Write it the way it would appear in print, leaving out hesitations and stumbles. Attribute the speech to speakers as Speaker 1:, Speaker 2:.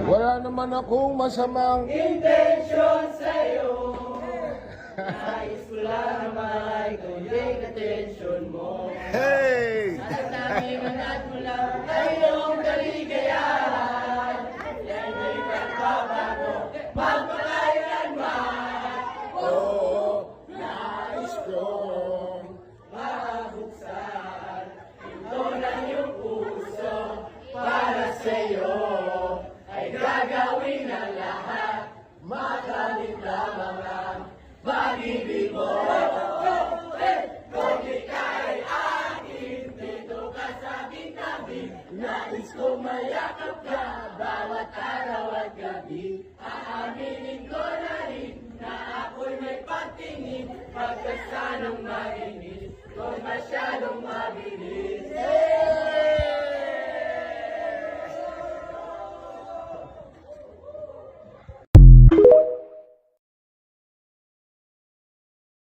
Speaker 1: Wala naman akong masamang
Speaker 2: Intention sa'yo. Nais ko lang naman kundi attention mo.
Speaker 1: Hey!
Speaker 2: At nakimanat mo lang ay iyong kaligayahan. Yan ay pagbabago, magpakailanman.
Speaker 1: Oh, nais kong
Speaker 2: Mabuksan, ito ng iyong puso para sa'yo ay gagawin.